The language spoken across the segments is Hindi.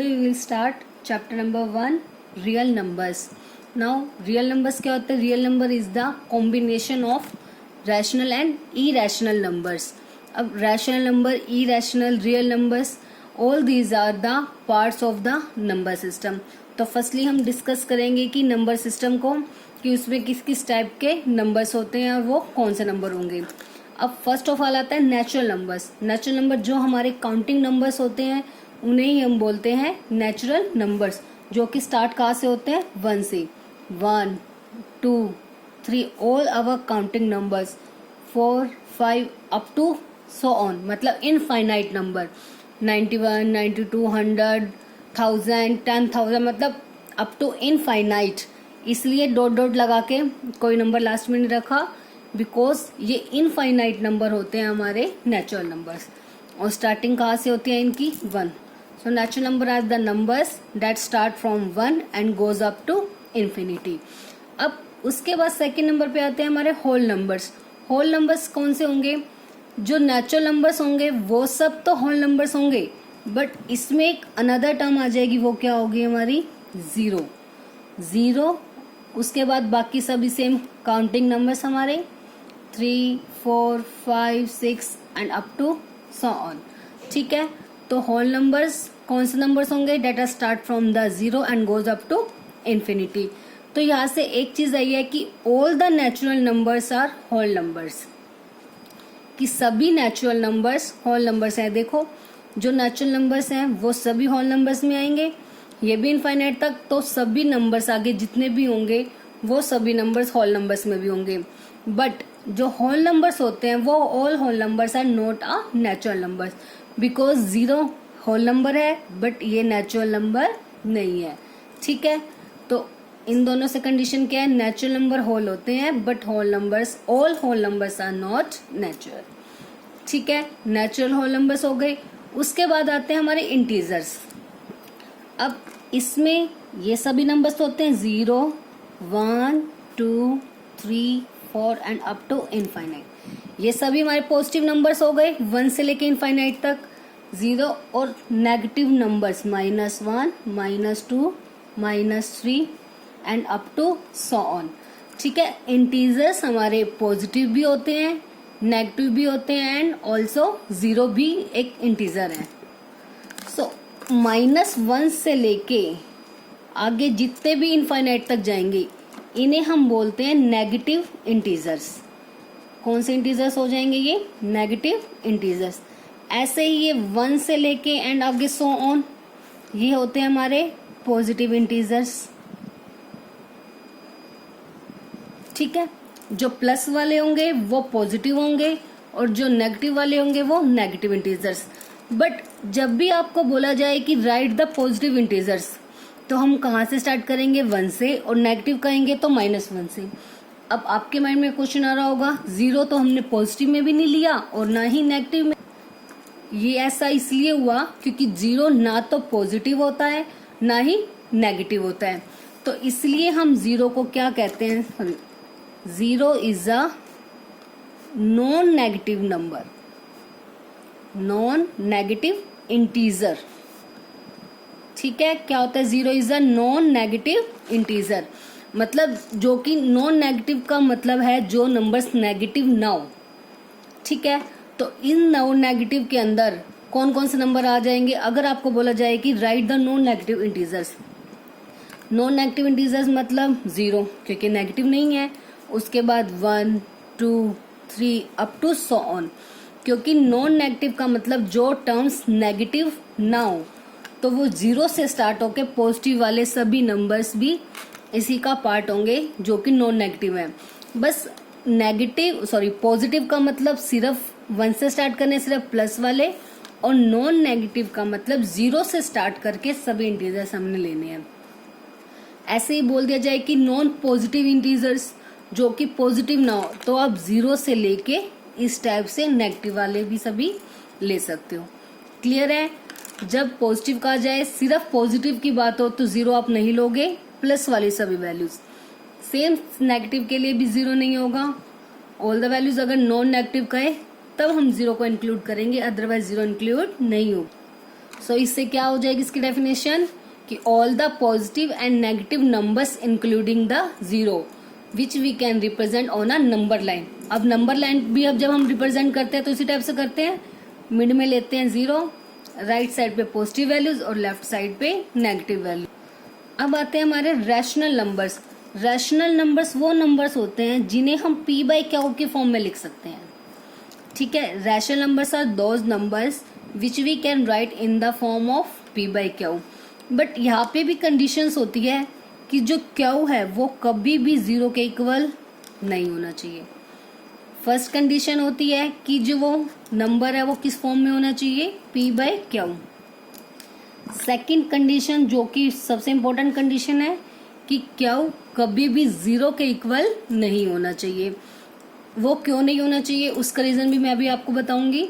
today we will start chapter number 1, real numbers. Now real numbers क्या होते हैं? Real number is the combination of rational and irrational numbers. अब rational number, irrational, real numbers, all these are the parts of the number system. तो फर्स्टली हम डिस्कस करेंगे कि नंबर सिस्टम को, कि उसमें किस किस टाइप के नंबर्स होते हैं और वो कौन से नंबर होंगे. अब फर्स्ट ऑफ ऑल आता है नेचुरल नंबर्स. नेचुरल नंबर जो हमारे काउंटिंग नंबर्स होते हैं उन्हें ही हम बोलते हैं नेचुरल नंबर्स, जो कि स्टार्ट कहाँ से होते हैं? 1 से. 1, 2, 3 all our counting numbers, 4, 5 up to so on, मतलब इनफाइनाइट नंबर. 91, 92, 100, 1000, 10,000, मतलब अप टू इनफाइनाइट. इसलिए डॉट डॉट लगा के कोई नंबर लास्ट में नहीं रखा, बिकॉज ये इनफाइनाइट नंबर होते हैं हमारे नेचुरल नंबर्स. और स्टार्टिंग कहाँ से होती है इनकी? 1. So natural number are the numbers that start from 1 and goes up to infinity. अब उसके बाद सेकेंड नंबर पे आते हैं हमारे होल नंबर्स. होल नंबर्स कौन से होंगे? जो नेचुरल नंबर्स होंगे वो सब तो होल नंबर्स होंगे, बट इसमें एक अनदर टर्म आ जाएगी, वो क्या होगी हमारी? जीरो. जीरो. उसके बाद बाकी सभी सेम काउंटिंग नंबर्स हमारे 3, 4, 5, 6 and up to so on. ठीक है. तो होल नंबर्स कौन से नंबर्स होंगे? Data start from the zero and goes up to infinity. तो यहाँ से एक चीज आई है कि all the natural numbers are whole numbers, कि सभी नेचुरल नंबर्स होल नंबर्स हैं. देखो जो नेचुरल नंबर्स हैं वो सभी होल नंबर्स में आएंगे, ये भी इनफाइनाइट तक. तो सभी नंबर्स आगे जितने भी होंगे वो सभी नंबर्स होल नंबर्स में भी होंगे. बट जो होल नंबर्स होते हैं वो all whole numbers are not a natural numbers, because zero whole number है बट ये नेचुरल नंबर नहीं है. ठीक है. तो इन दोनों से कंडीशन क्या है? नेचुरल नंबर होल होते हैं but whole numbers, all whole numbers are not natural. ठीक है. नेचुरल होल नंबर्स हो गए. उसके बाद आते हैं हमारे इंटीजर्स. अब इसमें ये सभी नंबर्स होते हैं 0, 1, 2, 3, 4 एंड अप टू इनफाइनाइट. ये सभी हमारे पॉजिटिव नंबर्स हो गए 1 से लेके इनफाइनाइट तक. 0 और negative numbers -1, -2, -3 and up to so on. ठीक है. इंटीजर्स हमारे पॉजिटिव भी होते हैं, नेगेटिव भी होते हैं एंड ऑल्सो 0 भी एक इंटीजर है. सो -1 से लेके आगे जितने भी इनफाइनाइट तक जाएंगे इन्हें हम बोलते हैं नेगेटिव इंटीजर्स. कौन से इंटीजर्स हो जाएंगे ये? Negative integers. ऐसे ही ये 1 से लेके एंड आगे सो ऑन, ये होते हैं हमारे पॉजिटिव इंटीजर्स. ठीक है. जो प्लस वाले होंगे वो पॉजिटिव होंगे और जो नेगेटिव वाले होंगे वो नेगेटिव इंटीजर्स. बट जब भी आपको बोला जाए कि राइट द पॉजिटिव इंटीजर्स, तो हम कहाँ से स्टार्ट करेंगे? 1 से. और नेगेटिव कहेंगे तो -1 से. अब आपके माइंड में क्वेश्चन आ रहा होगा, 0 तो हमने पॉजिटिव में भी नहीं लिया और ना ही नेगेटिव में. ये ऐसा इसलिए हुआ क्योंकि 0 ना तो पॉजिटिव होता है ना ही नेगेटिव होता है. तो इसलिए हम 0 को क्या कहते हैं? 0 is a non negative number, non negative integer. ठीक है. क्या होता है? 0 is a non negative integer, मतलब जो कि नॉन नेगेटिव का मतलब है जो नंबर्स नेगेटिव ना हो. ठीक है. तो इन नॉन नेगेटिव के अंदर कौन कौन से नंबर आ जाएंगे? अगर आपको बोला जाए कि right the non negative integers, non negative integers मतलब 0 क्योंकि नेगेटिव नहीं है. उसके बाद 1, 2, 3 अप टू सो ऑन, क्योंकि नॉन नेगेटिव का मतलब जो टर्म्स नेगेटिव ना हो. तो वो 0 से स्टार्ट होके पॉजिटिव वाले सभी नंबर्स भी इसी का पार्ट होंगे जो कि नॉन नेगेटिव है. बस पॉजिटिव का मतलब सिर्फ 1 से स्टार्ट करने, सिर्फ प्लस वाले, और नॉन नेगेटिव का मतलब 0 से स्टार्ट करके सभी इंटीजर्स हमने लेने हैं. ऐसे ही बोल दिया जाए कि नॉन पॉजिटिव इंटीजर्स जो कि पॉजिटिव ना हो, तो आप 0 से लेके इस टाइप से नेगेटिव वाले भी सभी ले सकते हो. क्लियर है. जब पॉजिटिव कहा जाए, सिर्फ पॉजिटिव की बात हो तो 0 आप नहीं लोगे, प्लस वाली सभी वैल्यूज. सेम नेगेटिव के लिए भी 0 नहीं होगा. ऑल द वैल्यूज अगर नॉन नेगेटिव कहे तब हम 0 को इंक्लूड करेंगे, अदरवाइज 0 इंक्लूड नहीं होगा. सो इससे क्या हो जाएगी इसकी डेफिनेशन कि all the positive and negative numbers including the zero which we can represent on a number line. अब नंबर लाइन भी अब जब हम रिप्रेजेंट करते हैं तो इसी टाइप से करते हैं, मिड में लेते हैं जीरो, राइट साइड पे पॉजिटिव वैल्यूज और लेफ्ट साइड पे नेगेटिव वैल्यू। अब आते हैं हमारे रैशनल नंबर्स। रैशनल नंबर्स वो नंबर्स होते हैं जिन्हें हम पी बाई क्यू के फॉर्म में लिख सकते हैं। ठीक है, rational numbers are those numbers which we can write in the form of p by q. But यहाँ पे भी कंडीशंस होती है कि जो क्यू है वो कभी भी जीरो के इक्वल नहीं होना चाहिए। फर्स्ट कंडीशन होती है कि जो वो नंबर है वो किस फॉर्म में होना चाहिए, P by Q. Second condition जो कि सबसे इम्पोर्टेंट कंडीशन है कि क्यू कभी भी जीरो के इक्वल नहीं होना चाहिए। वो क्यों नहीं होना चाहिए उसका रीजन भी मैं अभी आपको बताऊंगी।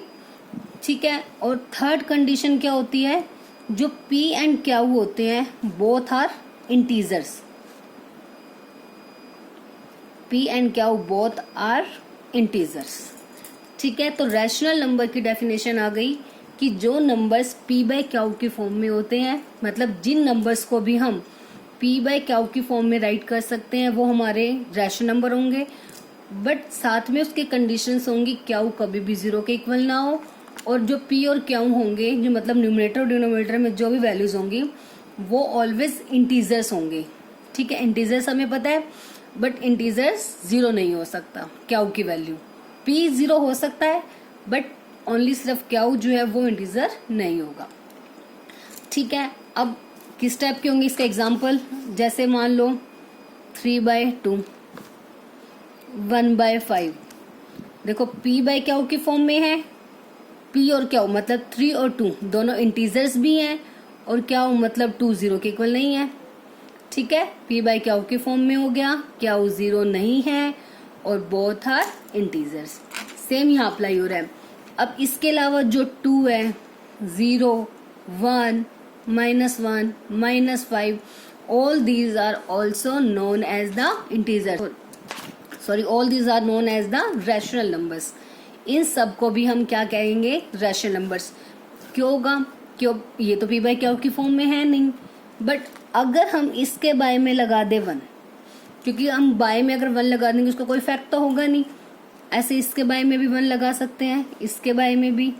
ठीक है, और थर्ड कंडीशन क्या होती है, जो पी एंड क्यू होते हैं both are integers. P and q both are integers. ठीक है, तो रैशनल नंबर की डेफिनेशन आ गई कि जो नंबर्स पी बाई क्यू के फॉर्म में होते हैं, मतलब जिन नंबर्स को भी हम पी बाई क्यू की फॉर्म में राइट कर सकते हैं वो हमारे रैशनल नंबर होंगे। बट साथ में उसके कंडीशंस होंगी क्यू कभी भी जीरो के इक्वल ना हो, और जो पी और क्यू होंगे, जो मतलब न्यूमरेटर और डिनोमिनेटर में जो भी वैल्यूज होंगी वो ऑलवेज इंटीजर्स होंगे। ठीक है, इंटीजर्स हमें पता है, बट इंटीजर्स जीरो नहीं हो सकता क्यू की वैल्यू। पी जीरो हो सकता है बट ओनली सिर्फ क्यू जो है वो इंटीजर नहीं होगा। ठीक है, अब किस टाइप के होंगे इसका एग्जाम्पल, जैसे मान लो 3/2, 1/5। देखो पी बाई क्यू की फॉर्म में है, पी और क्यू मतलब 3 और 2 दोनों इंटीजर्स भी हैं, और क्यू मतलब 2 जीरो के इक्वल नहीं है। ठीक है, पी बाई क्यू की फॉर्म में हो गया, क्यू जीरो नहीं है और बोथ आर इंटीजर्स। सेम यहाँ अप्लाई हो रहा है। अब इसके अलावा जो 2 है, 0, 1, -1, -5, all these are also known as the integers. Sorry, all these are known as the rational numbers. इन सब को भी हम क्या कहेंगे, रैशनल नंबर्स। क्यों होगा, क्यों, ये तो पी बाई क्यू की फॉर्म में है नहीं, बट अगर हम इसके बाय में लगा दे 1, क्योंकि हम बाय में अगर 1 लगा देंगे उसका कोई इफेक्ट तो होगा नहीं, ऐसे इसके बाय में भी 1 लगा सकते हैं, इसके बाय में भी।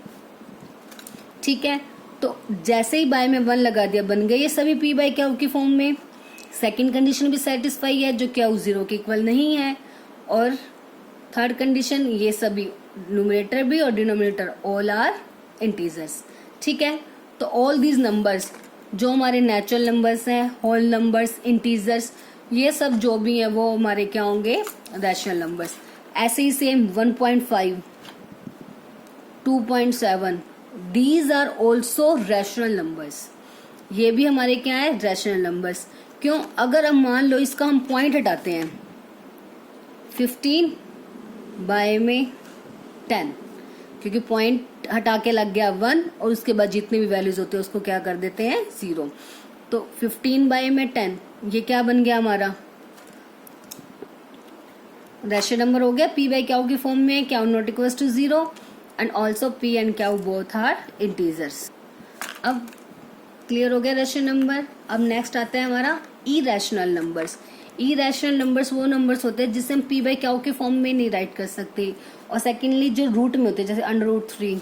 ठीक है, तो जैसे ही बाय में 1 लगा दिया बन गए ये सभी पी बाई क्यू की फॉर्म में। सेकंड कंडीशन भी सेटिस्फाई है, जो क्यू जीरो के इक्वल नहीं है, और थर्ड कंडीशन ये सभी न्यूमरेटर भी और डिनोमिनेटर ऑल आर इंटीजर्स। ठीक है, तो ऑल दीज नंबर्स जो हमारे नेचुरल नंबर्स हैं, होल नंबर्स, इंटीजर्स, ये सब जो भी हैं वो हमारे क्या होंगे, रैशनल नंबर्स। ऐसे ही same 1.5, 2.7, these are also rational numbers. ये भी हमारे क्या है, रैशनल नंबर्स। क्यों, अगर हम मान लो इसका हम पॉइंट हटाते हैं 15 बाय में 10, क्योंकि पॉइंट हटा के लग गया 1 और उसके बाद जितने भी वैल्यूज होते हैं उसको क्या कर देते हैं, 0। तो 15 बाय में 10 ये क्या बन गया हमारा, रैशनल नंबर हो गया, पी बाई क्यू की फॉर्म में, q not equals to 0 and also p and q both are integers. अब क्लियर हो गया रैशनल नंबर। अब नेक्स्ट आता है हमारा इरैशनल नंबर्स। इरैशनल नंबर्स वो नंबर्स होते हैं जिसे हम पी बाई क्यू के फॉर्म में नहीं राइट कर सकते, और सेकेंडली जो रूट में होते हैं जैसे √3,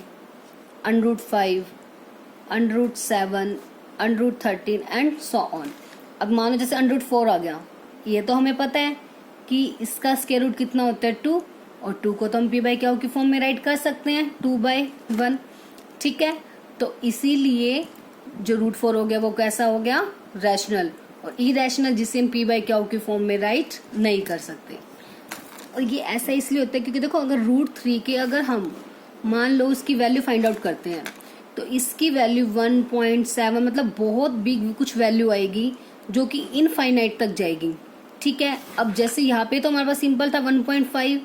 √5, √7, √13 एंड सो ऑन। अब मानो जैसे √4 आ गया, ये तो हमें पता है कि इसका स्क्वायर रूट कितना होता है 2, और 2 को तो हम पी बाई क्यू की फॉर्म में राइट कर सकते हैं 2/1। ठीक है, तो इसीलिए जो √4 हो गया वो कैसा हो गया, रैशनल, और इरैशनल जिसे हम पी बाई क्यू की फॉर्म में राइट नहीं कर सकते। और ये ऐसा इसलिए होता है क्योंकि देखो अगर √3 के अगर हम मान लो उसकी वैल्यू फाइंड आउट करते हैं तो इसकी वैल्यू 1.7 मतलब बहुत बिग कुछ वैल्यू आएगी जो कि इनफाइनाइट तक जाएगी। ठीक है, अब जैसे यहाँ पे तो हमारे पास सिंपल था 1.5,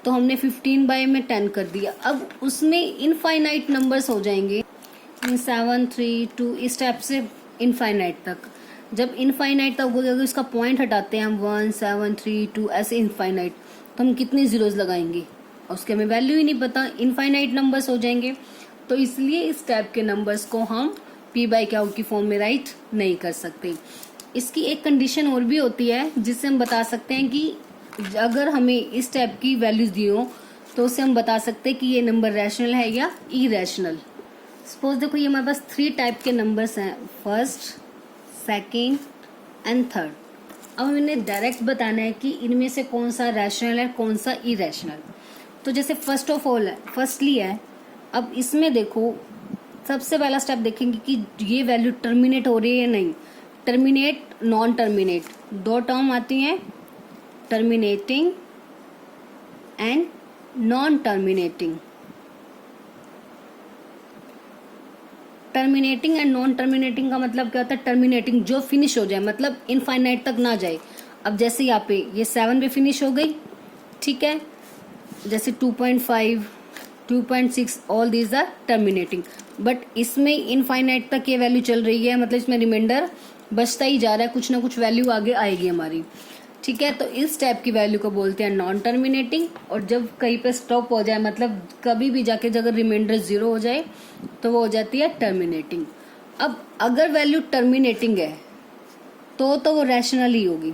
तो हमने 15 बाय में 10 कर दिया। अब उसमें इनफाइनाइट नंबर्स हो जाएंगे 7, 3, 2 इस टाइप से इनफाइनाइट तक। जब इनफाइनाइट तक हो जाएगा इसका पॉइंट हटाते हैं हम 1, 7, 3, 2 ऐसे इनफाइनाइट, तो हम कितने जीरोज लगाएंगे और उसके हमें वैल्यू ही नहीं पता, इनफाइनाइट नंबर्स हो जाएंगे। तो इसलिए इस टाइप के नंबर्स को हम पी बाई क्यू की फॉर्म में राइट नहीं कर सकते। इसकी एक कंडीशन और भी होती है जिससे हम बता सकते हैं कि अगर हमें इस टाइप की वैल्यूज दी हो तो उससे हम बता सकते हैं कि ये नंबर रैशनल है या इरेशनल। सपोज देखो ये हमारे पास 3 टाइप के नंबर्स हैं, फर्स्ट, सेकेंड एंड थर्ड। अब हमें डायरेक्ट बताना है कि इनमें से कौन सा रैशनल है कौन सा इरेशनल। तो जैसे फर्स्ट ऑफ ऑल है, फर्स्टली है। अब इसमें देखो सबसे पहला स्टेप देखेंगे कि ये वैल्यू टर्मिनेट हो रही है या नहीं। टर्मिनेट, नॉन टर्मिनेट, दो टर्म आती हैं, terminating and non terminating. Terminating and non terminating का मतलब क्या होता है? टर्मिनेटिंग जो फिनिश हो जाए, मतलब इनफाइनाइट तक ना जाए। अब जैसे यहाँ पे ये 7 पे फिनिश हो गई, ठीक है। जैसे 2.5, 2.6 all these are terminating, but इसमें इनफाइनाइट तक ये वैल्यू चल रही है, मतलब इसमें रिमाइंडर बचता ही जा रहा है, कुछ ना कुछ वैल्यू आगे आएगी हमारी, ठीक है। तो इस टाइप की वैल्यू को बोलते हैं नॉन टर्मिनेटिंग। और जब कहीं पे स्टॉप हो जाए, मतलब कभी भी जाके अगर रिमाइंडर 0 हो जाए तो वो हो जाती है टर्मिनेटिंग। अब अगर वैल्यू टर्मिनेटिंग है तो वो रैशनल ही होगी,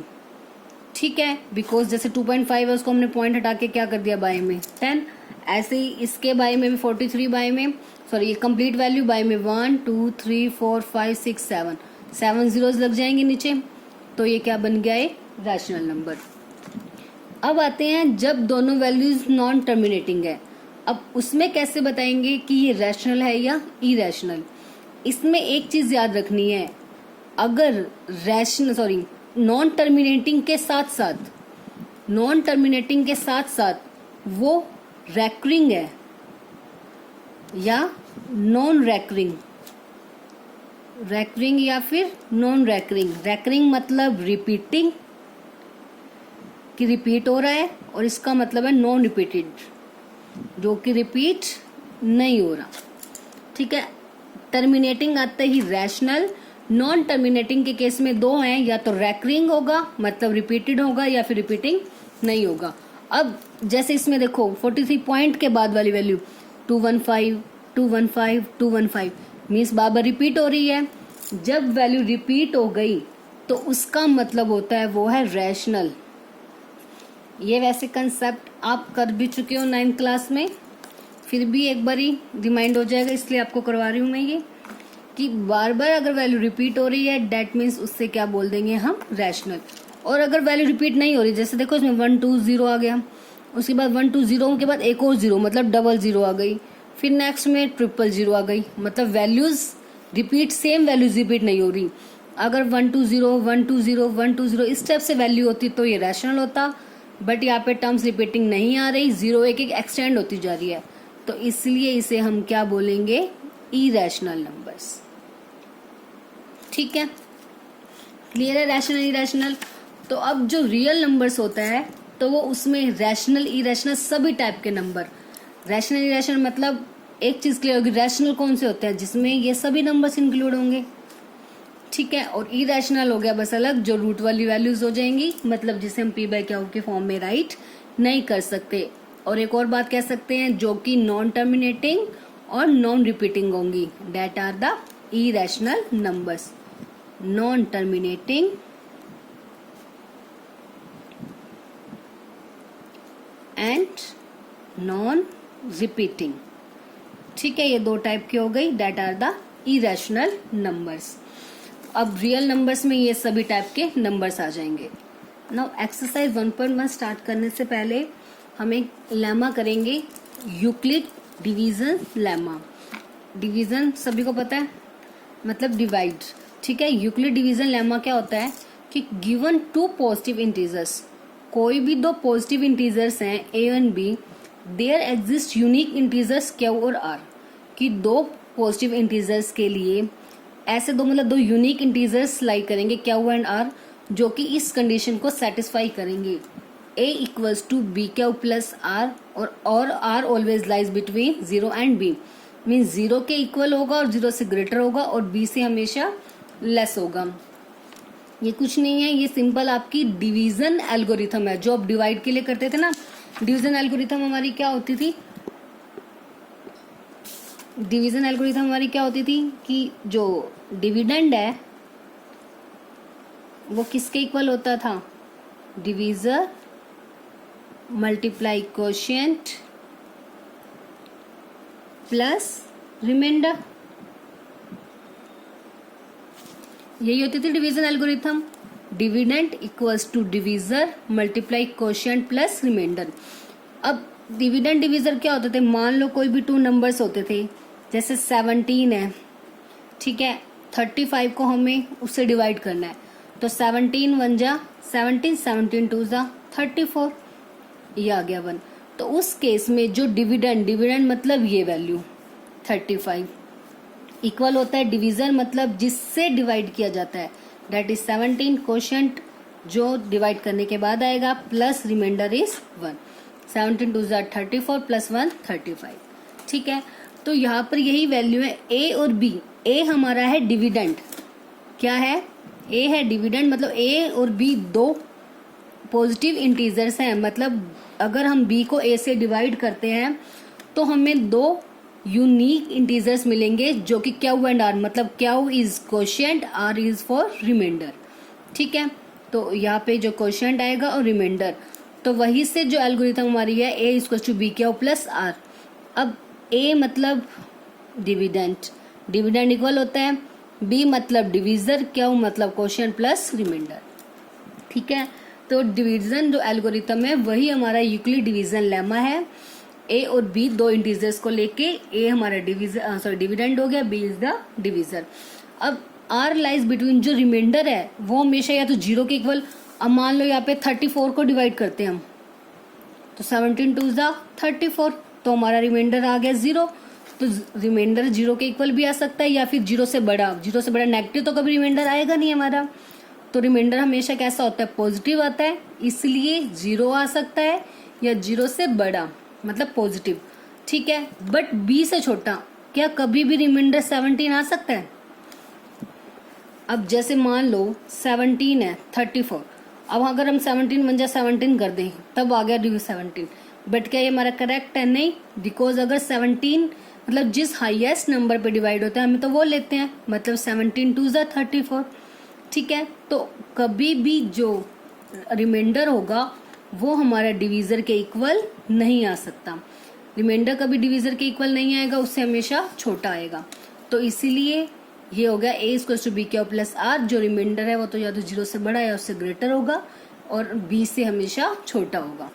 ठीक है। बिकॉज जैसे 2.5 है उसको हमने पॉइंट हटा के क्या कर दिया बाय में 10, ऐसे ही इसके बाय में भी 43 बाय में, सॉरी ये कंप्लीट वैल्यू बाय में 1 2 3 4 5 6 7 जीरोज लग जाएंगे नीचे, तो ये क्या बन गया है? Rational number. अब आते हैं जब दोनों वैल्यूज नॉन टर्मिनेटिंग है, अब उसमें कैसे बताएंगे कि ये रैशनल है या इरेशनल। इसमें एक चीज याद रखनी है, अगर नॉन टर्मिनेटिंग के साथ वो रैकरिंग है या नॉन रैकरिंग, रैकरिंग या फिर नॉन रैकरिंग। रैकरिंग मतलब रिपीटिंग, कि रिपीट हो रहा है, और इसका मतलब है नॉन रिपीटेड, जो कि रिपीट नहीं हो रहा, ठीक है। टर्मिनेटिंग आते ही रैशनल, नॉन टर्मिनेटिंग के केस में दो हैं, या तो रैकरिंग होगा मतलब रिपीटेड होगा, या फिर रिपीटिंग नहीं होगा। अब जैसे इसमें देखो 43 पॉइंट के बाद वाली वैल्यू 215 215 215 मीन्स बार बार रिपीट हो रही है। जब वैल्यू रिपीट हो गई तो उसका मतलब होता है वो है रैशनल। ये वैसे कंसेप्ट आप कर भी चुके हो 9th क्लास में, फिर भी एक बार ही रिमाइंड हो जाएगा, इसलिए आपको करवा रही हूँ मैं ये, कि बार बार अगर वैल्यू रिपीट हो रही है डेट मीन्स उससे क्या बोल देंगे हम? रैशनल। और अगर वैल्यू रिपीट नहीं हो रही, जैसे देखो इसमें 1 2 0 आ गया, उसके बाद 1 2 0 के बाद एक और 0 मतलब डबल 0 आ गई, फिर नेक्स्ट में 000 आ गई, मतलब values repeat, same values repeat नहीं हो रही। अगर 1 2 0 1 2 0 1 2 0 इस टाइप से वैल्यू होती तो ये रैशनल होता, बट यहाँ पे टर्म्स रिपीटिंग नहीं आ रही, 0 एक एक एक्सटेंड होती जा रही है, तो इसलिए इसे हम क्या बोलेंगे? इरेशनल नंबर्स, ठीक है। क्लियर है रैशनल इरेशनल। तो अब जो रियल नंबर्स होता है तो वो उसमें रैशनल इरेशनल सभी टाइप के नंबर, रैशनल इरेशनल मतलब एक चीज क्लियर होगी, रैशनल कौन से होते हैं? जिसमें ये सभी नंबर्स इंक्लूड होंगे, ठीक है। और इरेशनल हो गया बस अलग, जो रूट वाली वैल्यूज हो जाएंगी, मतलब जिसे हम पी बाई क्यू के फॉर्म में राइट नहीं कर सकते। और एक और बात कह सकते हैं, जो कि नॉन टर्मिनेटिंग और नॉन रिपीटिंग होंगी, that are the irrational numbers. Non terminating and non repeating, ठीक है। ये दो टाइप की हो गई, that are the irrational numbers. अब रियल नंबर्स में ये सभी टाइप के नंबर्स आ जाएंगे। नाउ एक्सरसाइज 1.1 स्टार्ट करने से पहले हम एक लेमा करेंगे, यूक्लिड डिवीजन लेमा। डिवीजन सभी को पता है, मतलब डिवाइड, ठीक है। यूक्लिड डिवीजन लेमा क्या होता है कि गिवन 2 पॉजिटिव इंटीजर्स, कोई भी दो पॉजिटिव इंटीजर्स हैं a and b, there exist unique integers q और r, कि दो पॉजिटिव इंटीजर्स के लिए ऐसे दो मतलब दो यूनिक इंटीजर्स लाई करेंगे q एंड r, जो कि इस कंडीशन को सेटिस्फाई करेंगे, a equals to B Q plus r, और r always lies between 0 and b, means 0 के इक्वल होगा और 0 से ग्रेटर होगा और b से हमेशा लेस होगा। ये कुछ नहीं है, ये सिंपल आपकी डिवीजन एल्गोरिथम है, जो आप डिवाइड के लिए करते थे ना। डिवीजन एल्गोरिथम हमारी क्या होती थी? डिवीजन एल्गोरिथम हमारी क्या होती थी कि जो डिविडेंड है वो किसके इक्वल होता था, divisor multiply quotient plus remainder, यही होती थी division algorithm. Dividend equals to divisor multiply quotient plus remainder. अब डिविडेंड डिवीजर क्या होते थे, मान लो कोई भी टू नंबर्स होते थे, जैसे 17 है, ठीक है, 35 को हमें उससे डिवाइड करना है, तो 17 1 जा 17, 17 2 जा 34, ये आ गया 1। तो उस केस में जो डिविडेंड मतलब ये वैल्यू 35 इक्वल होता है डिवीजर मतलब जिससे डिवाइड किया जाता है, दैट इज 17 कोशिएंट जो डिवाइड करने के बाद आएगा प्लस रिमाइंडर इज 1। 17 2 जा 34 प्लस 1 35, ठीक है। तो यहाँ पर यही वैल्यू है ए और बी। ए हमारा है डिविडेंड, क्या है, ए है डिविडेंड, मतलब ए और बी दो पॉजिटिव इंटीजर्स हैं, मतलब अगर हम बी को ए से डिवाइड करते हैं तो हमें दो यूनिक इंटीजर्स मिलेंगे जो कि क्यू एंड आर, मतलब q is quotient, r is for remainder, ठीक है। तो यहाँ पे जो कोशिएंट आएगा और रिमाइंडर, तो वही से जो एल्गोरिथम हमारी है ए equals to B Q plus R. अब ए मतलब डिविडेंड इक्वल होता है, बी मतलब डिवीजर, क्यू मतलब कोशिएंट प्लस रिमाइंडर, ठीक है। तो डिवीजन जो एल्गोरिथम है वही हमारा यूक्लिड डिवीजन लेमा है। ए और बी दो इंटीजर्स को लेके ए हमारा डिविडेंड हो गया, बी इज द डिवीजर। अब आर लाइज बिटवीन, जो रिमाइंडर है वो हमेशा या तो जीरो के इक्वल, अब मान लो यहाँ पे 34 को डिवाइड करते हैं हम, तो 17 2 जा 34, तो हमारा रिमाइंडर आ गया 0। तो रिमाइंडर जीरो के इक्वल भी आ सकता है या फिर जीरो से बड़ा नेगेटिव तो कभी रिमाइंडर आएगा नहीं हमारा। तो रिमाइंडर हमेशा कैसा होता है, पॉजिटिव आता है, इसलिए 0 आ सकता है, या 0 से बड़ा मतलब पॉजिटिव, ठीक है। बट बी से छोटा क्या कभी भी रिमाइंडर 17 आ सकता है। अब जैसे मान लो 17 है 34, अब अगर हम 17 बन जाए 17 कर दें तब आ गया 17, बट क्या ये हमारा करेक्ट है, नहीं, बिकॉज अगर 17 मतलब जिस हाईएस्ट नंबर पे डिवाइड होता है हमें तो वो लेते हैं, मतलब 17 2 जा 34, ठीक है। तो कभी भी जो रिमाइंडर होगा वो हमारा डिवीजर के इक्वल नहीं आ सकता, रिमाइंडर कभी डिवीजर के इक्वल नहीं आएगा, उससे हमेशा छोटा आएगा। तो इसीलिए ये हो गया A equals to B Q plus R, जो रिमाइंडर है वो तो या तो 0 से बड़ा या उससे ग्रेटर होगा और बी से हमेशा छोटा होगा।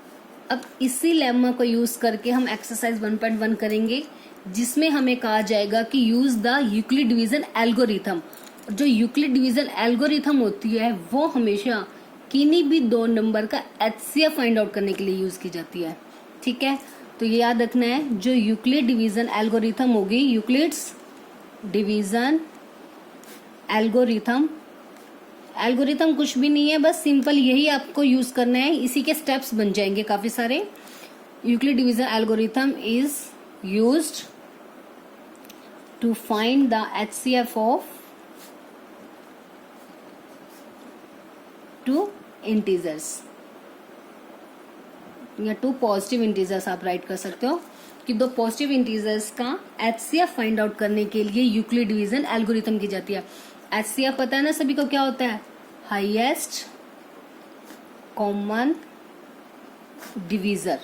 अब इसी लेमा को यूज करके हम एक्सरसाइज 1.1 करेंगे, जिसमें हमें कहा जाएगा कि use the Euclid division algorithm. जो यूक्लिड डिवीजन एल्गोरिथम होती है वो हमेशा किन्हीं भी दो नंबर का एचसीएफ फाइंड आउट करने के लिए यूज की जाती है, ठीक है। तो ये याद रखना है, जो यूक्लिड डिवीजन एल्गोरिथम होगी, यूक्लिड्स डिवीजन एल्गोरिथम कुछ भी नहीं है, बस सिंपल यही आपको यूज करना है, इसी के स्टेप्स बन जाएंगे काफी सारे। Euclid division algorithm is used to find the HCF of two integers या टू पॉजिटिव इंटीजर्स, आप राइट कर सकते हो कि दो पॉजिटिव इंटीजर्स का एचसीएफ फाइंड आउट करने के लिए यूक्लिड डिवीजन एल्गोरिथम की जाती है। एचसीएफ पता है ना सभी को क्या होता है, हाईएस्ट कॉमन डिवीजर,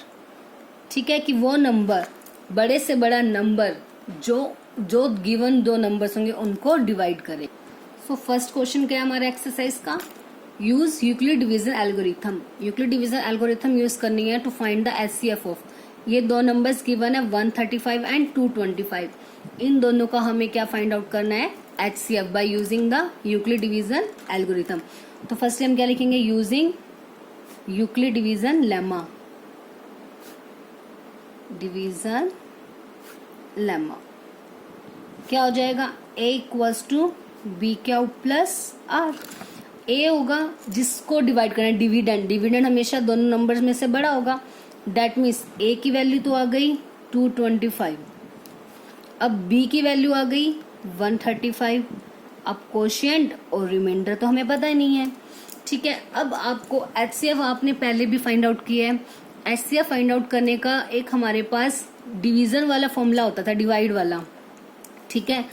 ठीक है, कि वो नंबर बड़े से बड़ा नंबर जो गिवन दो नंबर्स होंगे उनको डिवाइड करे। सो फर्स्ट क्वेश्चन क्या है हमारे एक्सरसाइज का, use Euclid division algorithm. Euclid division algorithm use करनी है to find the HCF of, ये दो नंबर्स गिवन है 135 एंड 225, इन दोनों का हमें क्या फाइंड आउट करना है, HCF by using the Euclid division algorithm. तो फर्स्ट हम क्या लिखेंगे, using Euclid division lemma, division lemma क्या हो जाएगा, a equals to B Q plus R. A होगा जिसको डिवाइड करना है, डिविडेंड हमेशा दोनों नंबर्स में से बड़ा होगा, दैट मीन्स ए की वैल्यू तो आ गई 225, अब बी की वैल्यू आ गई 135, अब कोशिएंट और रिमाइंडर तो हमें पता ही नहीं है, ठीक है। अब आपको एचसीएफ आपने पहले भी फाइंड आउट किया है, एचसीएफ फाइंड आउट करने का एक हमारे पास डिवीजन वाला फॉर्मूला होता था, डिवाइड वाला, ठीक है,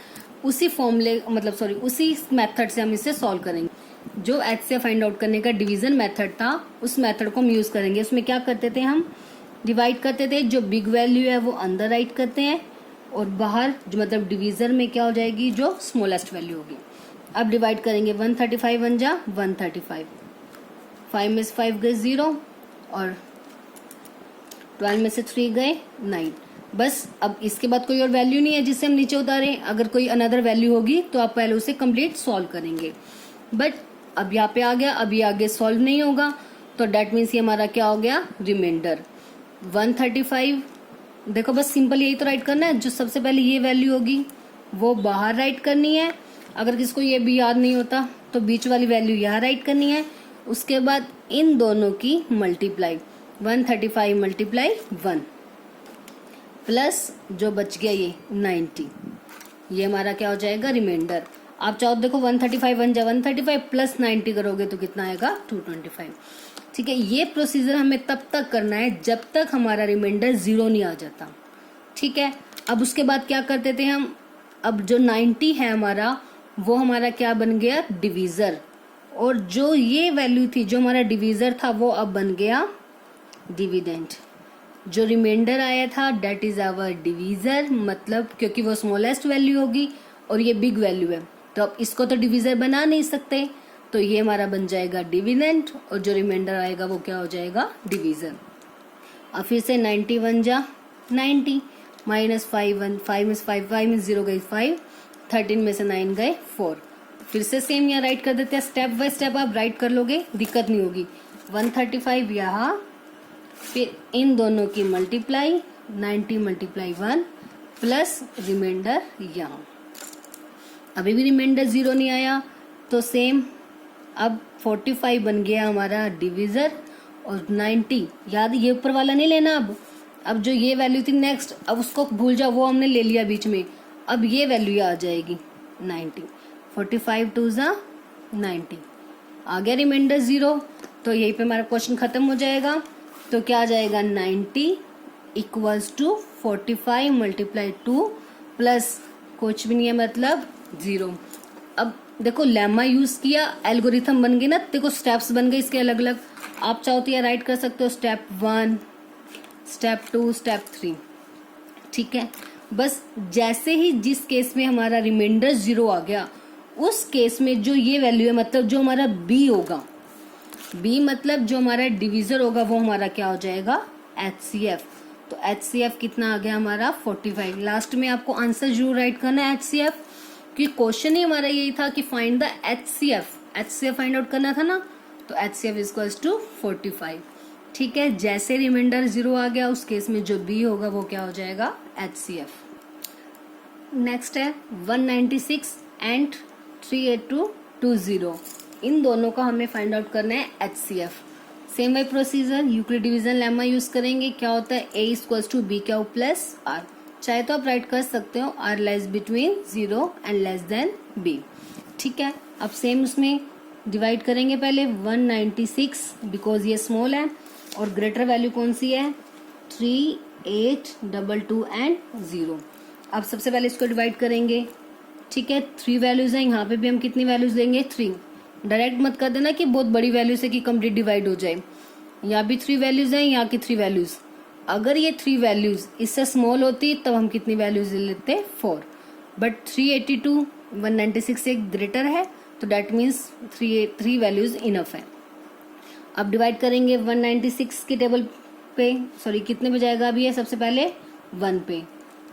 उसी फॉर्मूले मतलब सॉरी उसी मेथड से हम इसे सॉल्व करेंगे। जो HCF फाइंड आउट करने का डिवीजन मेथड था उस मेथड को हम यूज करेंगे। उसमें क्या करते थे, हम डिवाइड करते थे, जो बिग वैल्यू है वो अंदर राइट करते हैं और बाहर जो मतलब डिवीजर में क्या हो जाएगी, जो स्मॉलेस्ट वैल्यू होगी। अब डिवाइड करेंगे 135 1 जा 135, 5 में से 5 गए 0 और 12 में से 3 गए 9। बस अब इसके बाद कोई और वैल्यू नहीं है जिससे हम नीचे उतारें। अगर कोई अनदर वैल्यू होगी तो आप पहले उसे कंप्लीट सॉल्व करेंगे, बट अब यहाँ पे आ गया, अब ये आगे सॉल्व नहीं होगा, तो डेट मीन्स ये हमारा क्या हो गया, रिमाइंडर 135। देखो बस सिंपल यही तो राइट करना है, जो सबसे पहले ये वैल्यू होगी वो बाहर राइट करनी है। अगर किसको ये भी याद नहीं होता तो बीच वाली वैल्यू यहाँ राइट करनी है। उसके बाद इन दोनों की मल्टीप्लाई, 135 मल्टीप्लाई 1 प्लस जो बच गया ये 90, ये हमारा क्या हो जाएगा, रिमाइंडर। आप चाहो देखो 135 1 जा 135 प्लस 90 करोगे तो कितना आएगा, 225। ठीक है, ये प्रोसीजर हमें तब तक करना है जब तक हमारा रिमाइंडर 0 नहीं आ जाता। ठीक है, अब उसके बाद क्या करते थे हम, अब जो 90 है हमारा वो हमारा क्या बन गया, डिवीजर, और जो ये वैल्यू थी जो हमारा डिवीजर था वो अब बन गया डिविडेंड। जो रिमाइंडर आया था डेट इज आवर डिवीजर, मतलब क्योंकि वो स्मॉलेस्ट वैल्यू होगी और ये बिग वैल्यू है तो अब इसको तो डिवीजर बना नहीं सकते, तो ये हमारा बन जाएगा डिविडेंड और जो रिमाइंडर आएगा वो क्या हो जाएगा, डिवीजर। अब फिर से 91 जा 90 माइनस 5 1 5 में 5 में 0 गई 5, 13 में से 9 गए 4। फिर से सेम यहाँ राइट कर देते हैं, स्टेप बाय स्टेप आप राइट कर लोगे, दिक्कत नहीं होगी। 135 यहाँ, फिर इन दोनों की मल्टीप्लाई 90 मल्टीप्लाई 1 प्लस रिमाइंडर यहाँ। अभी भी रिमाइंडर 0 नहीं आया तो सेम, अब 45 बन गया हमारा डिवीजर और 90, याद ये ऊपर वाला नहीं लेना। अब जो ये वैल्यू थी नेक्स्ट, अब उसको भूल जाओ, वो हमने ले लिया बीच में, अब ये वैल्यू आ जाएगी 90, 45 2 जा 90, आ गया रिमाइंडर 0, तो यहीं पे हमारा क्वेश्चन खत्म हो जाएगा। तो क्या आ जाएगा, 90 इक्वल्स टू 45 मल्टीप्लाई 2 प्लस कुछ भी नहीं है मतलब 0। अब देखो लेमा यूज किया, एल्गोरिथम बन गई ना, देखो स्टेप्स बन गए इसके अलग अलग। आप चाहो तो ये राइट कर सकते हो, स्टेप 1 स्टेप 2 स्टेप 3। ठीक है, बस जैसे ही जिस केस में हमारा रिमाइंडर 0 आ गया उस केस में जो ये वैल्यू है मतलब जो हमारा b होगा, b मतलब जो हमारा डिवीजर होगा वो हमारा क्या हो जाएगा, HCF। तो HCF कितना आ गया हमारा 45। लास्ट में आपको आंसर जरूर राइट करना है HCF, क्योंकि क्वेश्चन ही हमारा यही था कि find the HCF find out करना था ना, तो HCF इक्वल्स टू 45। ठीक है, जैसे रिमाइंडर 0 आ गया उस केस में जो b होगा वो क्या हो जाएगा, HCF। नेक्स्ट है 196 एंड 38220, इन दोनों का हमें फाइंड आउट करना है HCF। Same why procedure, Euclid division lemma use करेंगे। क्या होता है, a equals to b q plus r, चाहे तो आप राइट कर सकते हो r less between 0 and less than b। ठीक है, अब सेम उसमें डिवाइड करेंगे पहले 196 बिकॉज ये स्मॉल है और ग्रेटर वैल्यू कौन सी है, 3 8 2 2 एंड 0। अब सबसे पहले इसको डिवाइड करेंगे। ठीक है, 3 वैल्यूज हैं, यहाँ पे भी हम कितनी वैल्यूज लेंगे, 3। डायरेक्ट मत कर देना कि बहुत बड़ी वैल्यू से कि कंप्लीट डिवाइड हो जाए। यहाँ भी 3 वैल्यूज हैं, यहाँ की 3 वैल्यूज। अगर ये 3 वैल्यूज इससे स्मॉल होती तब हम कितनी वैल्यूज ले लेते, 4। बट 382 196 से ग्रेटर है तो डेट मीन्स 3 वैल्यूज इनफ है। अब डिवाइड करेंगे 196 के टेबल पे, सॉरी कितने पे जाएगा अभी, ये सबसे पहले 1 पे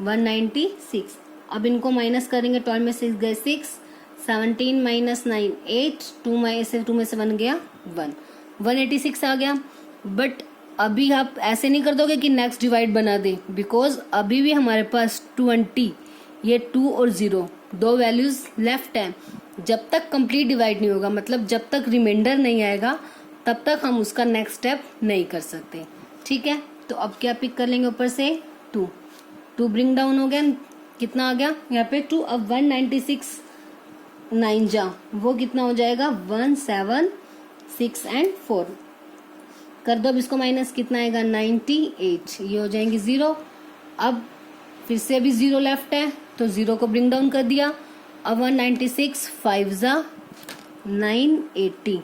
196। अब इनको माइनस करेंगे, 12 में 6 गए 6, 17 माइनस 9 8, 2 में से 1 गया 1, 186 आ गया। बट अभी आप ऐसे नहीं कर दोगे कि नेक्स्ट डिवाइड बना दे, बिकॉज अभी भी हमारे पास 20, ये 2 और 0 दो वैल्यूज लेफ्ट हैं। जब तक कंप्लीट डिवाइड नहीं होगा, मतलब जब तक रिमाइंडर नहीं आएगा तब तक हम उसका नेक्स्ट स्टेप नहीं कर सकते। ठीक है, तो अब क्या पिक कर लेंगे, ऊपर से 2 ब्रिंग डाउन हो गया, कितना आ गया यहाँ पे 2। अब 196 9 जा वो कितना हो जाएगा, 1 7 6 एंड 4 कर दो। अब इसको माइनस कितना आएगा, 98, ये हो जाएंगे 0। अब फिर से अभी 0 लेफ्ट है तो 0 को ब्रिंग डाउन कर दिया। अब 196 5 ज़ा 980।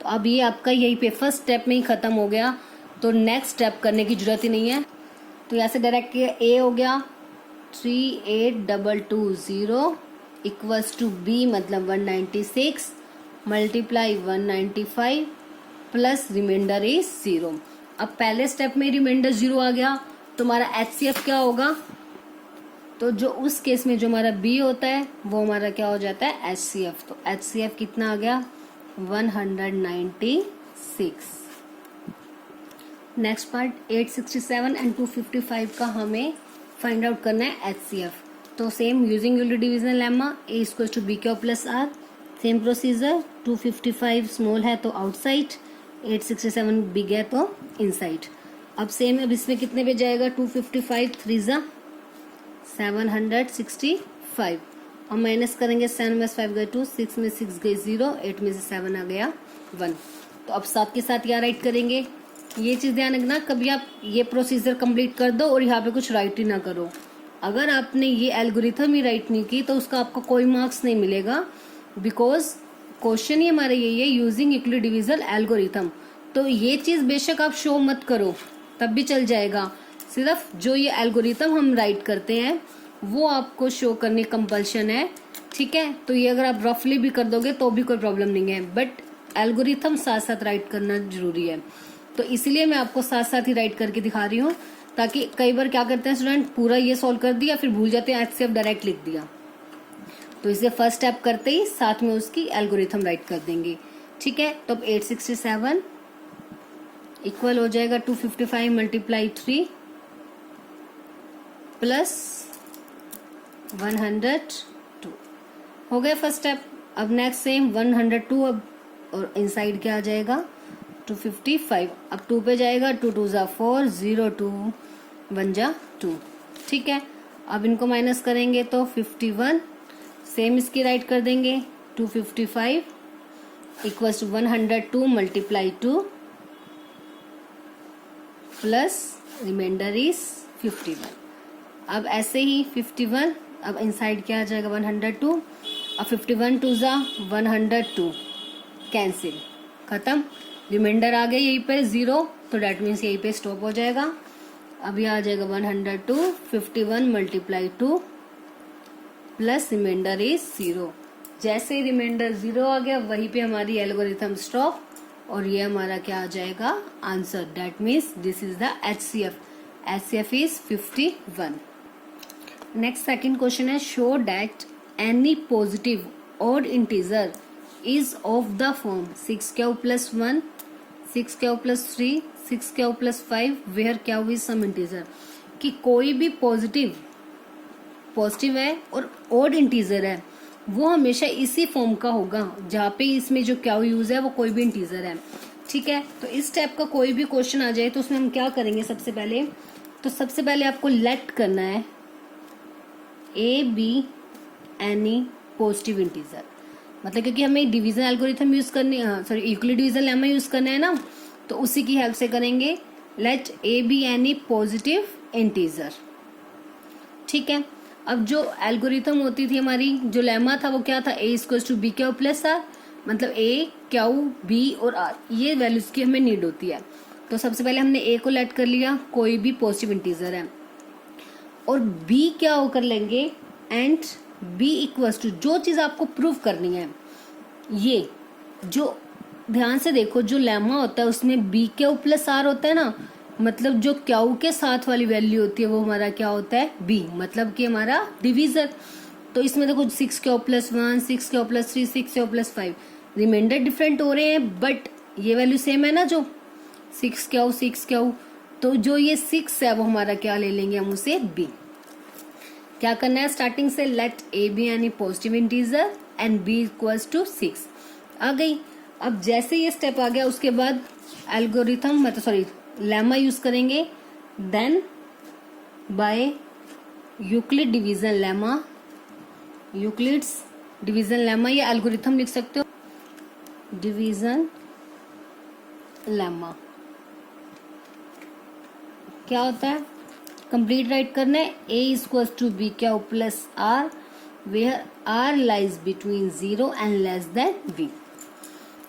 तो अब ये आपका यहीं पे फर्स्ट स्टेप में ही ख़त्म हो गया, तो नेक्स्ट स्टेप करने की ज़रूरत ही नहीं है। तो यहाँ से डायरेक्ट ए हो गया 38220 इक्वल्स टू बी मतलब 196 मल्टीप्लाई 195 प्लस रिमाइंडर इज 0। अब पहले स्टेप में रिमाइंडर 0 आ गया तो हमारा HCF क्या होगा, तो जो उस केस में जो हमारा B होता है वो हमारा क्या हो जाता है HCF। तो HCF कितना आ गया 196। नेक्स्ट पार्ट 867 एंड 255 का हमें फाइंड आउट करना है HCF। तो same using unit division lemma A equal to B Q plus r, same procedure. 255 small है तो आउटसाइड, 867 बिग है तो इनसाइड। अब सेम अब इसमें कितने पे जाएगा 255 3 ज़ा 765 और माइनस करेंगे 7 में 5 गए 2, 6 में 6 गए 0, 8 में से 7 आ गया 1। तो अब साथ के साथ यहाँ राइट करेंगे। ये चीज़ ध्यान रखना, कभी आप ये प्रोसीजर कंप्लीट कर दो और यहाँ पे कुछ राइट ही ना करो। अगर आपने ये एल्गोरिथम ही राइट नहीं की तो उसका आपको कोई मार्क्स नहीं मिलेगा, बिकॉज क्वेश्चन ही हमारा यही है यूजिंग यूक्लिड डिवीजन एल्गोरिथम। तो ये चीज़ बेशक आप शो मत करो तब भी चल जाएगा, सिर्फ जो ये एल्गोरिथम हम राइट करते हैं वो आपको शो करने कंपल्शन है, ठीक है। तो ये अगर आप रफली भी कर दोगे तो भी कोई प्रॉब्लम नहीं है, बट एल्गोरिथम साथ साथ राइट करना जरूरी है। तो इसलिए मैं आपको साथ साथ ही राइट करके दिखा रही हूँ, ताकि कई बार क्या करते हैं स्टूडेंट पूरा ये सॉल्व कर दिया फिर भूल जाते हैं HCF डायरेक्ट लिख दिया। तो इसे फर्स्ट स्टेप करते ही साथ में उसकी एल्गोरिथम राइट कर देंगे, ठीक है। तो अब 867 इक्वल हो जाएगा 255 मल्टीप्लाई 3 प्लस 102 हो गया फर्स्ट स्टेप। अब नेक्स्ट सेम 102 अब और इनसाइड क्या आ जाएगा 255। अब 2 पे जाएगा 2 2 ज़ा 4 0 2 1 जा 2, ठीक है। अब इनको माइनस करेंगे तो 51, सेम इसकी राइट कर देंगे 255 equals to 102 multiply 2 plus remainder is 51। अब ऐसे ही 51, अब इनसाइड क्या आ जाएगा 102। अब 51 2 ज़ा 102 कैंसिल, खत्म। रिमाइंडर आ गया यहीं पे 0, तो डेट मीन्स यहीं पे स्टॉप हो जाएगा। अब ये आ जाएगा 102 51 मल्टीप्लाई 2 प्लस रिमाइंडर इज 0। जैसे ही रिमाइंडर 0 आ गया वहीं पे हमारी एल्गोरिथम स्टॉप और ये हमारा क्या आ जाएगा answer, that means this is the HCF। HCF is 51। Next second question है show that any positive odd integer is of the form 6 Q plus 1 6 Q plus 3 6 Q plus 5 where Q is some integer. कि कोई भी पॉजिटिव है और ऑड इंटीजर है वो हमेशा इसी फॉर्म का होगा जहाँ पे इसमें जो क्यू यूज है वो कोई भी इंटीजर है, ठीक है। तो इस टाइप का कोई भी क्वेश्चन आ जाए तो उसमें हम क्या करेंगे सबसे पहले आपको लेट करना है a b any positive integer, मतलब क्योंकि हमें डिवीजन एल्गोरिथम यूज करनी यूक्लिड डिवीजन लेमा यूज करना है ना, तो उसी की हेल्प से करेंगे let a b any positive integer, ठीक है। अब जो एल्गोरिथम होती थी हमारी जो लेमा था वो क्या था A equals to B Q plus r, मतलब A क्यू बी और आर ये वैल्यूज की हमें नीड होती है। तो सबसे पहले हमने A को लेट कर लिया, कोई भी पॉजिटिव इंटीजर है, और B क्या होकर लेंगे एंड B इक्वल्स टू जो चीज आपको प्रूव करनी है, ये जो ध्यान से देखो जो लेमा होता है उसमें बी क्यू प्लस आर होता है ना, मतलब जो क्यू के साथ वाली वैल्यू होती है वो हमारा क्या होता है बी, मतलब कि हमारा डिवीजर। तो इसमें देखो 6 Q plus 1 6 Q plus 3 6 Q plus 5 remainder different हो रहे हैं बट ये वैल्यू सेम है ना, जो 6 क्यू, तो जो ये 6 है वो हमारा क्या ले लेंगे हम उसे बी। क्या करना है स्टार्टिंग से लेट ए बी यानी positive integer and b equals to 6 आ गई। अब जैसे ये स्टेप आ गया उसके बाद एल्गोरिथम लेमा यूज करेंगे, then by Euclid division lemma, Euclid's division lemma या एल्गोरिथम लिख सकते हो, डिवीजन लेमा क्या होता है कंप्लीट राइट करना है। ए equals to b q plus r where r lies between 0 and less than b.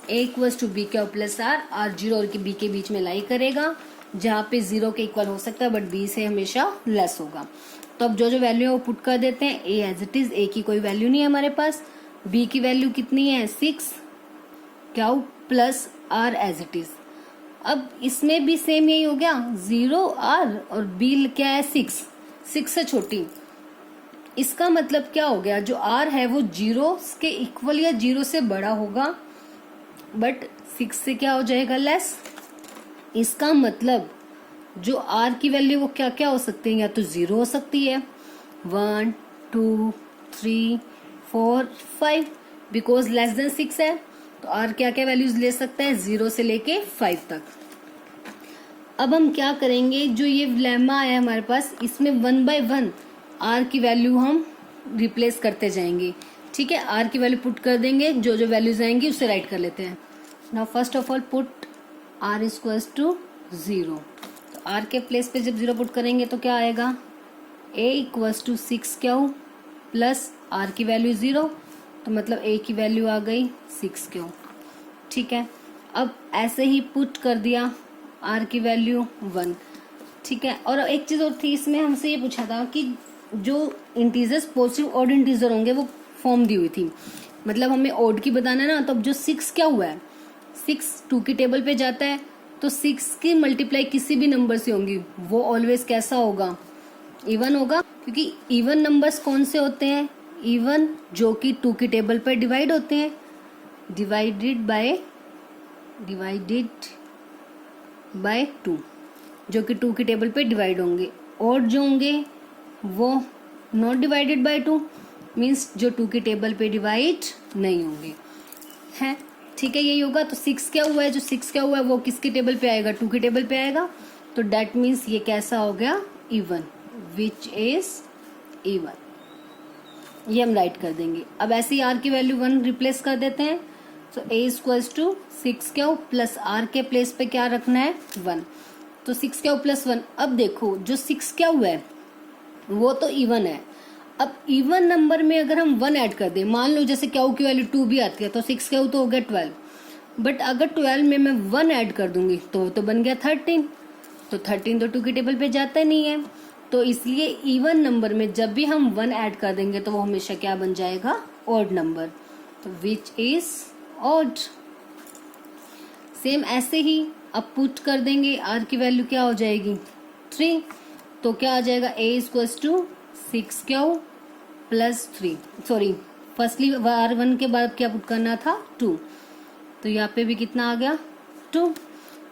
A equals to b q plus r zero और बी के बीच में लाई करेगा, जहाँ पे 0 के इक्वल हो सकता है बट बी से हमेशा लेस होगा। तो अब जो जो वैल्यू है वो पुट कर देते हैं। ए एज इट इज, ए की कोई वैल्यू नहीं है हमारे पास, बी की वैल्यू कितनी है 6 q plus r as it is. अब इसमें भी सेम यही हो गया 0 आर और बी क्या है 6 से छोटी। इसका मतलब क्या हो गया, जो आर है वो 0 के इक्वल या 0 से बड़ा होगा बट 6 से क्या हो जाएगा लेस। इसका मतलब जो आर की वैल्यू वो क्या क्या हो सकती है, या तो 0 हो सकती है 1 2 3 4 5 बिकॉज लेस देन 6 है। तो आर क्या क्या वैल्यूज ले सकता है 0 से लेके 5 तक। अब हम क्या करेंगे, जो ये लेमा है हमारे पास इसमें 1 बाय 1 आर की वैल्यू हम रिप्लेस करते जाएंगे। ठीक है, आर की वैल्यू पुट कर देंगे, जो जो वैल्यूज आएंगी उससे राइट कर लेते हैं। Now first of all put r equals to 0। तो आर के प्लेस पे जब 0 पुट करेंगे तो क्या आएगा, A equals to 6 Q plus R की वैल्यू 0, तो मतलब ए की वैल्यू आ गई 6 क्यू। ठीक है, अब ऐसे ही पुट कर दिया आर की वैल्यू 1। ठीक है, और एक चीज और थी इसमें, हमसे ये पूछा था कि जो इंटीजर्स पॉजिटिव ऑड इंटीजर होंगे वो फॉर्म दी हुई थी, मतलब हमें ऑड की बताना है ना। तो अब जो 6 क्या हुआ है 6 2 की टेबल पे जाता है, तो 6 की मल्टीप्लाई किसी भी नंबर से होंगी वो ऑलवेज कैसा होगा, इवन होगा। क्योंकि इवन नंबर्स कौन से होते हैं, इवन जो कि 2 की टेबल पर डिवाइड होते हैं, डिवाइडेड बाय 2, जो कि 2 की टेबल पे डिवाइड होंगे। और जो होंगे वो नॉट डिवाइडेड बाय 2 मीन्स जो 2 की टेबल पे डिवाइड नहीं होंगे हैं। ठीक है, यही होगा। तो 6 क्या हुआ है, जो 6 क्या हुआ है वो किसकी टेबल पे आएगा, 2 की टेबल पे आएगा। तो डेट मीन्स ये कैसा हो गया, इवन, विच इज इवन। ये हम राइट कर देंगे। अब ऐसे ही आर की वैल्यू 1 रिप्लेस कर देते हैं। तो ए equals to 6 q plus are के प्लेस पे क्या रखना है 1, तो 6 क्या प्लस 1। अब देखो जो 6 क्या हुआ है वो तो इवन है। अब इवन नंबर में अगर हम 1 ऐड कर दें, मान लो जैसे क्यू की वैल्यू 2 भी आती है, तो 6 क्यू तो हो गया 12, बट अगर 12 में मैं 1 ऐड कर दूंगी तो वो तो बन गया 13। तो 13 तो 2 की टेबल पे जाता नहीं है, तो इसलिए इवन नंबर में जब भी हम 1 ऐड कर देंगे तो वो हमेशा क्या बन जाएगा, ऑड नंबर, तो विच इज ऑड। सेम ऐसे ही अब पुट कर देंगे, आर की वैल्यू क्या हो जाएगी 3, तो क्या आ जाएगा A equals to 6 Q plus 3, sorry firstly R1 के बाद क्या पुट करना था 2, तो यहाँ पे भी कितना आ गया 2,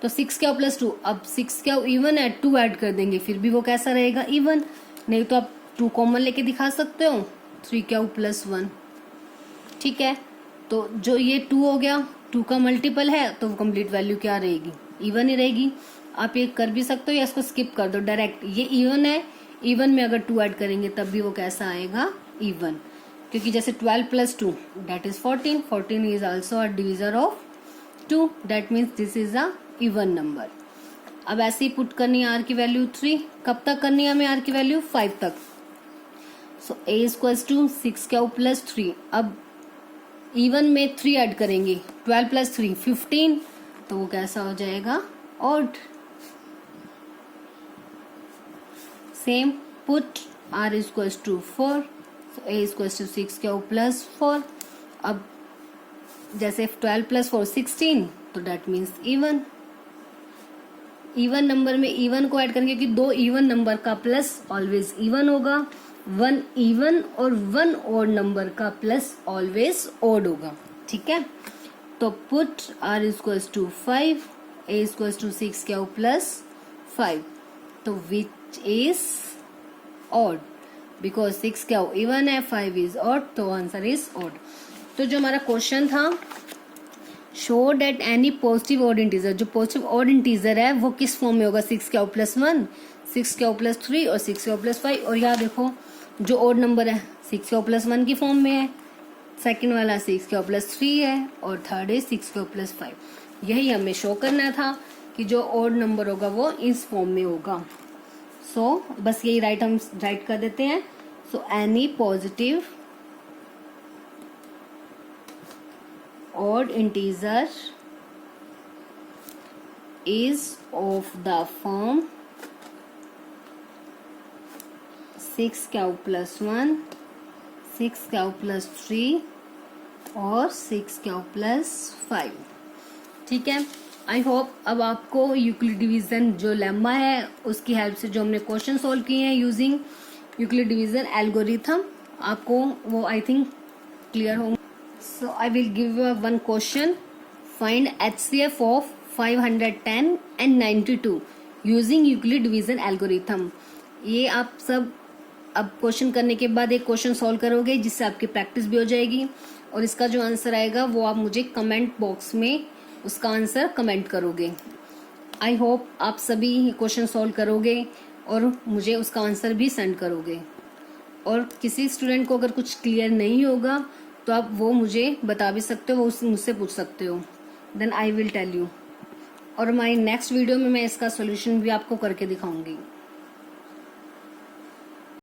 तो 6 क्यू प्लस 2। अब 6 क्यू इवन है, 2 ऐड कर देंगे फिर भी वो कैसा रहेगा, इवन। नहीं तो आप 2 कॉमन लेके दिखा सकते हो, 3 क्यू प्लस 1। ठीक है, तो जो ये 2 हो गया, 2 का मल्टीपल है तो वो कंप्लीट वैल्यू क्या रहेगी, इवन ही रहेगी। आप ये कर भी सकते हो या इसको स्किप कर दो डायरेक्ट, ये इवन है, इवन में अगर 2 ऐड करेंगे तब भी वो कैसा आएगा, इवन। क्योंकि जैसे 12 plus 2 that is 14, 14 is also a divisor of 2, that means this is a even number. अब ऐसे ही पुट करनी है आर की वैल्यू 3, कब तक करनी है हमें आर की वैल्यू 5 तक। सो ए इक्वल्स टू 6 क्यू प्लस 3। अब इवन में 3 ऐड करेंगे, 12 प्लस 3 15, तो वो कैसा हो जाएगा, odd. Same put r equals to 4, so a equals to 6 Q plus 4। अब जैसे 12 प्लस 4 16, तो that means even. Even number में इवन को ऐड करेंगे कि 2 इवन नंबर का प्लस ऑलवेज इवन होगा, 1 इवन और 1 ऑड नंबर का प्लस ऑलवेज ऑड होगा। ठीक है, तो put r equals to 5, a equals to 6 Q plus 5, तो विच इज ऑड, बिकॉज 6 क्या इवन है, 5 इज ऑड, तो आंसर इज ऑड। तो जो हमारा क्वेश्चन था, show that any positive odd integer, जो पॉजिटिव ऑड इंटीजर है वो किस फॉर्म में होगा, 6 क्यू प्लस 1, 6 क्यू प्लस 3 और 6 क्यू प्लस 5। और यहाँ देखो जो ऑड नंबर है 6 क्यू प्लस 1 की फॉर्म में है, सेकंड वाला 6 क्यू प्लस 3 है और थर्ड है 6 क्यू प्लस 5। यही हमें शो करना था कि जो ऑड नंबर होगा वो इस फॉर्म में होगा। सो बस यही हम राइट कर देते हैं. So any positive odd integer is of the form 6 cube plus 1, 6 cube plus 3 और 6 cube plus 5. ठीक है. आई होप अब आपको यूक्लिड डिवीजन जो लेम्मा है उसकी हेल्प से जो हमने क्वेश्चन सॉल्व किए हैं यूजिंग यूक्लिड डिवीजन एल्गोरिथम, आपको वो आई थिंक क्लियर होंगे. So I will give you one question. Find HCF of 510 and 92 using Euclid division algorithm. ये आप सब अब क्वेश्चन करने के बाद एक क्वेश्चन सॉल्व करोगे जिससे आपकी प्रैक्टिस भी हो जाएगी और इसका जो आंसर आएगा वो आप मुझे कमेंट बॉक्स में उसका आंसर कमेंट करोगे. आई होप आप सभी क्वेश्चन सॉल्व करोगे और मुझे उसका आंसर भी सेंड करोगे. और किसी स्टूडेंट को अगर कुछ क्लियर नहीं होगा तो आप वो मुझे बता भी सकते हो, वो मुझसे पूछ सकते हो. Then I will tell you. और हमारी नेक्स्ट वीडियो में मैं इसका सॉल्यूशन भी आपको करके दिखाऊंगी.